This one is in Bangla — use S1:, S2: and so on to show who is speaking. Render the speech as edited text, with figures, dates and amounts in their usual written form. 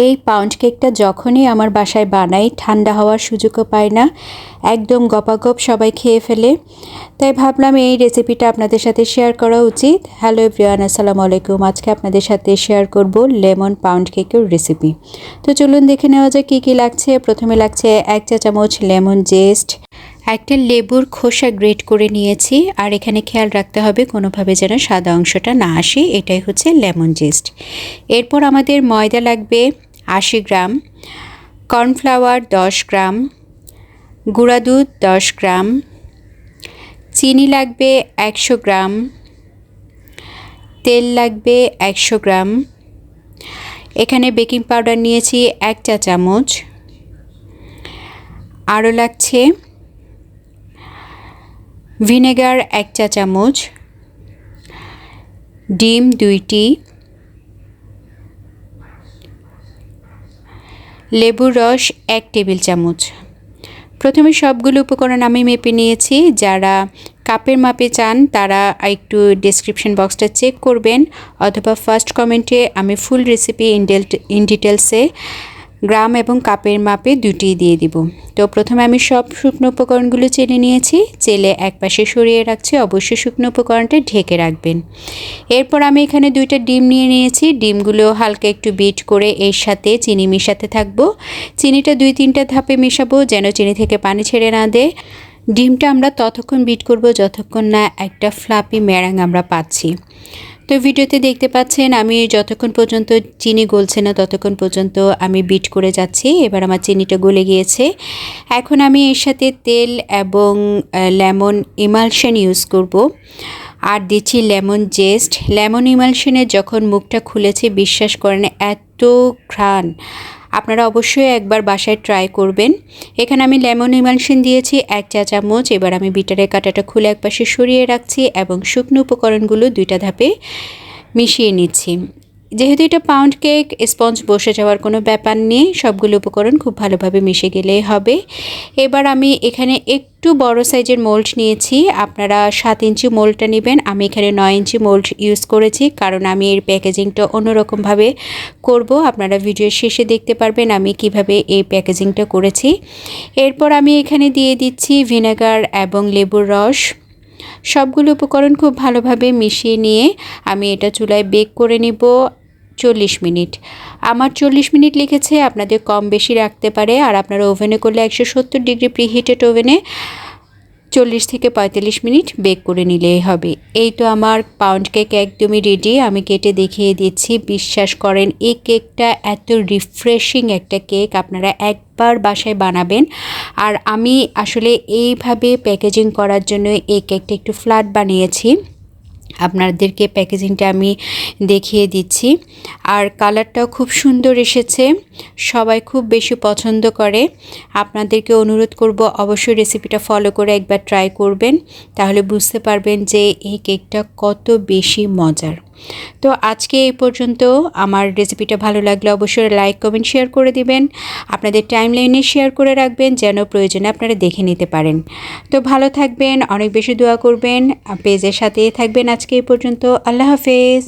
S1: এই পাউন্ড কেকটা যখনই আমার বাসায় বানাই ঠান্ডা হওয়ার সুযোগও পায় না, একদম গপাগপ সবাই খেয়ে ফেলে। তাই ভাবলাম এই রেসিপিটা আপনাদের সাথে শেয়ার করা উচিত। হ্যালো এভরিওয়ান, আসসালামু আলাইকুম। আজকে আপনাদের সাথে শেয়ার করব লেমন পাউন্ড কেকের রেসিপি। তো চলুন দেখে নেওয়া যাক কী কী লাগছে। প্রথমে লাগছে 1 চা চামচ লেমন জেস্ট, একটা লেবুর খোসা গ্রেট করে নিয়েছি। আর এখানে খেয়াল রাখতে হবে কোনোভাবে যেন সাদা অংশটা না আসে, এটাই হচ্ছে লেমন জেস্ট। এরপর আমাদের ময়দা লাগবে 80 গ্রাম, কর্নফ্লাওয়ার 10 গ্রাম, গুঁড়া দুধ 10 গ্রাম, চিনি লাগবে 100 গ্রাম, তেল লাগবে 100 গ্রাম, এখানে বেকিং পাউডার নিয়েছি 1 চা চামচ, আরও লাগছে ভিনেগার 1 চা চামচ, ডিম 2টি, লেবুর রস 1 টেবিল চামচ। প্রথমে সবগুলো উপকরণ আমি মেপে নিয়েছি। যারা কাপের মাপে চান তারা একটু ডেসক্রিপশন বক্সটা চেক করবেন, অথবা ফার্স্ট কমেন্টে আমি ফুল রেসিপি ইন ডিটেলসে গ্রাম এবং কাপের মাপে দুটিই দিয়ে দিব। তো প্রথমে আমি সব শুকনো উপকরণগুলো চেলে নিয়েছি, চেলে একপাশে সরিয়ে রাখছি। অবশ্যই শুকনো উপকরণটা ঢেকে রাখবেন। এরপর আমি এখানে 2টা ডিম নিয়ে নিয়েছি। ডিমগুলো হালকা একটু বিট করে এর সাথে চিনি মেশাতে থাকবো। চিনিটা 2-3টা ধাপে মেশাবো যেন চিনি থেকে পানি ছেড়ে না দেয়। ডিমটা আমরা ততক্ষণ বিট করব যতক্ষণ না একটা ফ্লাপি ম্যারাং আমরা পাচ্ছি। তো ভিডিওতে দেখতে পাচ্ছেন আমি যতক্ষণ পর্যন্ত চিনি গলছে না ততক্ষণ পর্যন্ত আমি বিট করে যাচ্ছি। এবার আমার চিনিটা গলে গিয়েছে। এখন আমি এর সাথে তেল এবং লেমন ইমালশন ইউজ করব। আর দিচ্ছি লেমন জেস্ট। লেমন ইমালশনের যখন মুখটা খুলেছে বিশ্বাস করেন এত ঘ্রাণ, আপনারা অবশ্যই একবার বাসায় ট্রাই করবেন। এখানে আমি লেমন ইমালশন দিয়েছি 1 চা চামচ। এবার আমি বিটারের কাঁটাটা খুলে একপাশে সরিয়ে রাখছি এবং শুকনো উপকরণগুলো 2টা ধাপে মিশিয়ে নিচ্ছি। যেহেতু এটা পাউন্ড কেক, স্পঞ্জ বসে যাওয়ার কোনো ব্যাপার নেই, সবগুলো উপকরণ খুব ভালোভাবে মিশে গেলেই হবে। এবার আমি এখানে একটু বড় সাইজের মোল্ড নিয়েছি। আপনারা 7 ইঞ্চি মোল্ডটা নেবেন। আমি এখানে 9 ইঞ্চি মোল্ড ইউজ করেছি, কারণ আমি এর প্যাকেজিংটা অন্যরকমভাবে করব। আপনারা ভিডিওর শেষে দেখতে পারবেন আমি কিভাবে এই প্যাকেজিংটা করেছি। এরপর আমি এখানে দিয়ে দিচ্ছি ভিনেগার এবং লেবুর রস। সবগুলো উপকরণ খুব ভালোভাবে মিশিয়ে নিয়ে আমি এটা চুলায় বেক করে নিব 40 মিনিট। আমার 40 মিনিট লিখেছে, আপনাদের কম বেশি রাখতে পারে। আর আপনারা ওভেনে করলে 170 ডিগ্রি প্রিহিটেড ওভেনে 40 থেকে 45 মিনিট বেক করে নিলেই হবে। এই তো আমার পাউন্ড কেক একদমই রেডি। আমি কেটে দেখিয়ে দিচ্ছি। বিশ্বাস করেন এই কেকটা এত রিফ্রেশিং একটা কেক, আপনারা একবার বাসায় বানাবেন। আর আমি আসলে এইভাবে প্যাকেজিং করার জন্য এই কেকটা একটু ফ্ল্যাট বানিয়েছি। আপনাদেরকে প্যাকেজিংটা আমি দেখিয়ে দিচ্ছি। আর কালারটাও খুব সুন্দর এসেছে, সবাই খুব বেশি পছন্দ করে। আপনাদেরকে অনুরোধ করব অবশ্যই রেসিপিটা ফলো করে একবার ট্রাই করবেন, তাহলে বুঝতে পারবেন যে এই কেকটা কত বেশি মজার। তো আজকে এই পর্যন্ত। আমার রেসিপিটা ভালো লাগলে অবশ্যই লাইক কমেন্ট শেয়ার করে দিবেন। আপনাদের টাইমলাইনে শেয়ার করে রাখবেন যেন প্রয়োজনে আপনারা দেখে নিতে পারেন। তো ভালো থাকবেন, অনেক বেশি দোয়া করবেন, পেজের সাথেই থাকবেন। আজকে এই পর্যন্ত। আল্লাহ হাফেজ।